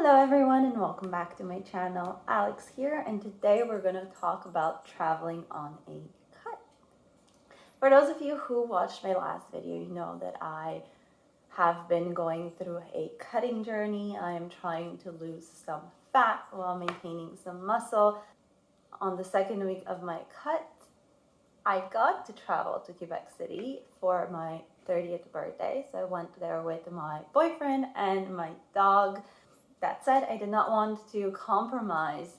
Hello everyone and welcome back to my channel. Alex here, and today we're going to talk about traveling on a cut. For those of you who watched my last video, you know that I have been going through a cutting journey. I am trying to lose some fat while maintaining some muscle. On the second week of my cut, I got to travel to Quebec City for my 30th birthday. So I went there with my boyfriend and my dog. That said, I did not want to compromise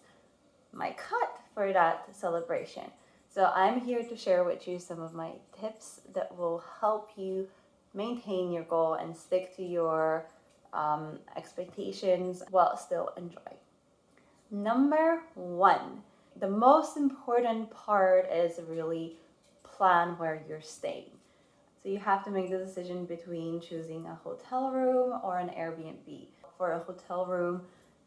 my cut for that celebration. So I'm here to share with you some of my tips that will help you maintain your goal and stick to your expectations while still enjoying. Number one, the most important part is really plan where you're staying. So you have to make the decision between choosing a hotel room or an Airbnb. For a hotel room,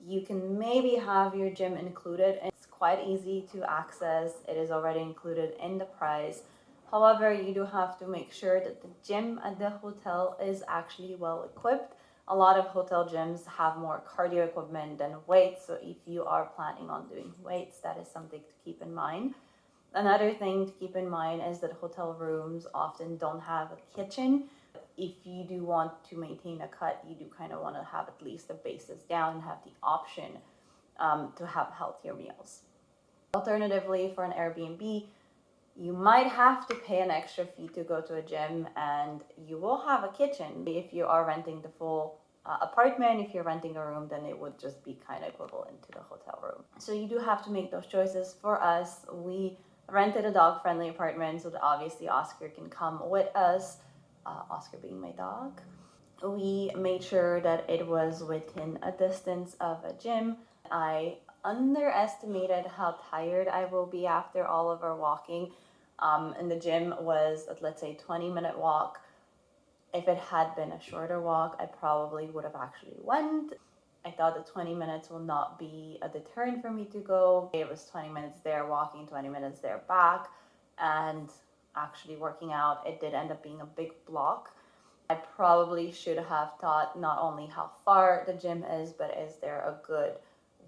you can maybe have your gym included. It's quite easy to access. It is already included in the price. However, you do have to make sure that the gym at the hotel is actually well equipped. A lot of hotel gyms have more cardio equipment than weights. So if you are planning on doing weights, that is something to keep in mind. Another thing to keep in mind is that hotel rooms often don't have a kitchen. If you do want to maintain a cut, you do kind of want to have at least the bases down and have the option to have healthier meals. Alternatively, for an Airbnb, you might have to pay an extra fee to go to a gym, and you will have a kitchen. If you are renting the full apartment, if you're renting a room, then it would just be kind of equivalent to the hotel room. So you do have to make those choices. For us, we rented a dog-friendly apartment so that obviously Oscar can come with us, Oscar being my dog. We made sure that it was within a distance of a gym. I underestimated how tired I will be after all of our walking. And the gym was, let's say, 20-minute walk. If it had been a shorter walk, I probably would have actually went. I thought that 20 minutes will not be a deterrent for me to go. It was 20 minutes there walking, 20 minutes there back, and actually working out. It did end up being a big block. I probably should have thought not only how far the gym is, but is there a good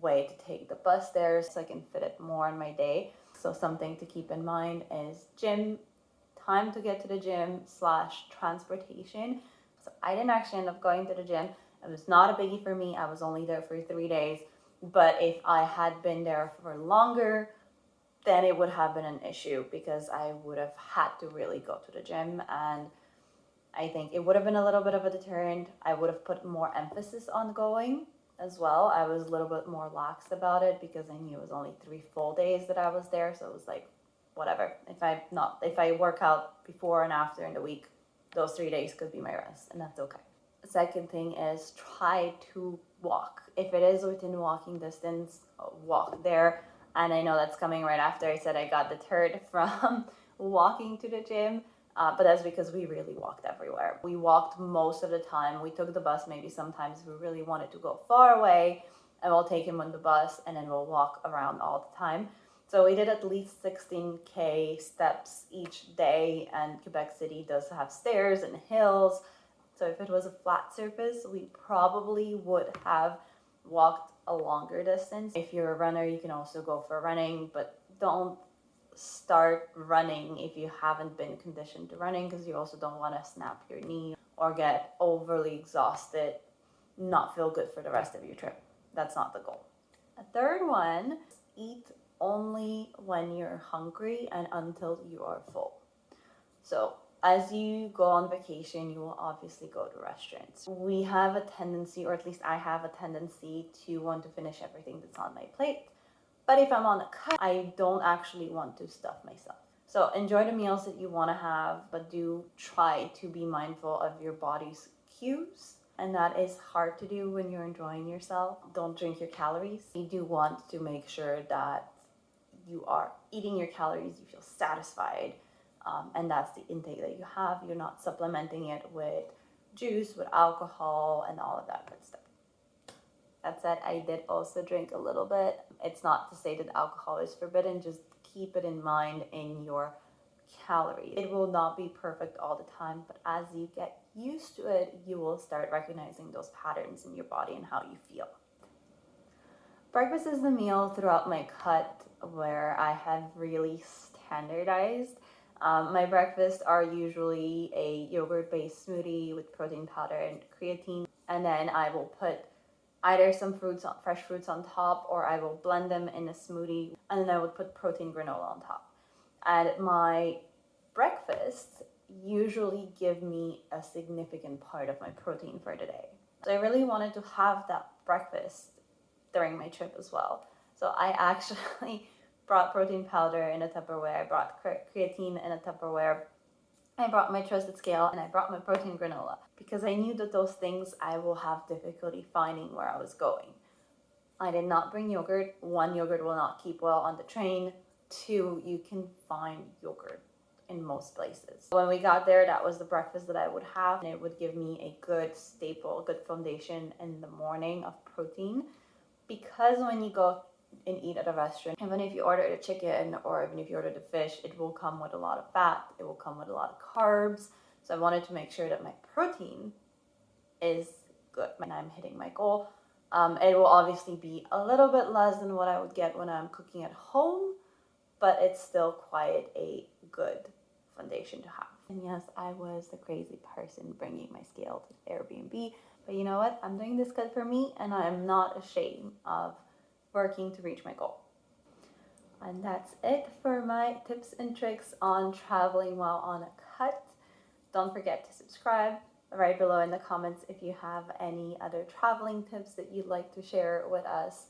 way to take the bus there so I can fit it more in my day. So something to keep in mind is gym, time to get to the gym / transportation. So I didn't actually end up going to the gym. It was not a biggie for me. I was only there for 3 days. But if I had been there for longer, then it would have been an issue because I would have had to really go to the gym. And I think it would have been a little bit of a deterrent. I would have put more emphasis on going as well. I was a little bit more lax about it because I knew it was only 3 full days that I was there. So it was like, whatever. If I work out before and after in the week, those 3 days could be my rest, and that's okay. The second thing is try to walk. If it is within walking distance, walk there. And I know that's coming right after I said I got deterred from walking to the gym. But that's because we really walked everywhere. We walked most of the time. We took the bus maybe sometimes if we really wanted to go far away, and we'll take him on the bus and then we'll walk around all the time. So we did at least 16K steps each day, and Quebec City does have stairs and hills. So if it was a flat surface, we probably would have walked a longer distance. If you're a runner, you can also go for running, but don't start running if you haven't been conditioned to running, because you also don't want to snap your knee or get overly exhausted, not feel good for the rest of your trip. That's not the goal. A third one, eat only when you're hungry and until you are full. So as you go on vacation, you will obviously go to restaurants. We have a tendency, or at least I have a tendency, to want to finish everything that's on my plate. But if I'm on a cut, I don't actually want to stuff myself. So enjoy the meals that you want to have, but do try to be mindful of your body's cues. And that is hard to do when you're enjoying yourself. Don't drink your calories. You do want to make sure that you are eating your calories, you feel satisfied, and that's the intake that you have. You're not supplementing it with juice, with alcohol, and all of that good stuff. That said, I did also drink a little bit. It's not to say that alcohol is forbidden, just keep it in mind in your calories. It will not be perfect all the time, but as you get used to it, you will start recognizing those patterns in your body and how you feel. Breakfast is the meal throughout my cut where I have really standardized. My breakfasts are usually a yogurt based smoothie with protein powder and creatine, and then I will put either some fruits, fresh fruits on top, or I will blend them in a smoothie, and then I would put protein granola on top. And my breakfasts usually give me a significant part of my protein for the day. So I really wanted to have that breakfast during my trip as well. So I actually brought protein powder in a Tupperware, I brought creatine in a Tupperware, I brought my trusted scale, and I brought my protein granola because I knew that those things I will have difficulty finding where I was going. I did not bring yogurt. One, yogurt will not keep well on the train. Two, you can find yogurt in most places. When we got there, that was the breakfast that I would have, and it would give me a good staple, a good foundation in the morning of protein. Because when you go and eat at a restaurant, even if you order the chicken or even if you order the fish, it will come with a lot of fat, it will come with a lot of carbs. So I wanted to make sure that my protein is good and I'm hitting my goal. It will obviously be a little bit less than what I would get when I'm cooking at home, but it's still quite a good foundation to have. And yes, I was the crazy person bringing my scale to the Airbnb, but you know what? I'm doing this good for me, and I'm not ashamed of working to reach my goal. And that's it for my tips and tricks on traveling while on a cut. Don't forget to subscribe. Right below in the comments if you have any other traveling tips that you'd like to share with us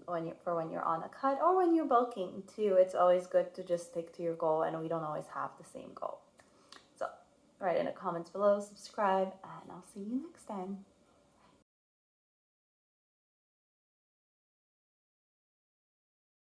when you're on a cut or when you're bulking too. It's always good to just stick to your goal, and we don't always have the same goal. So write in the comments below, subscribe, and I'll see you next time.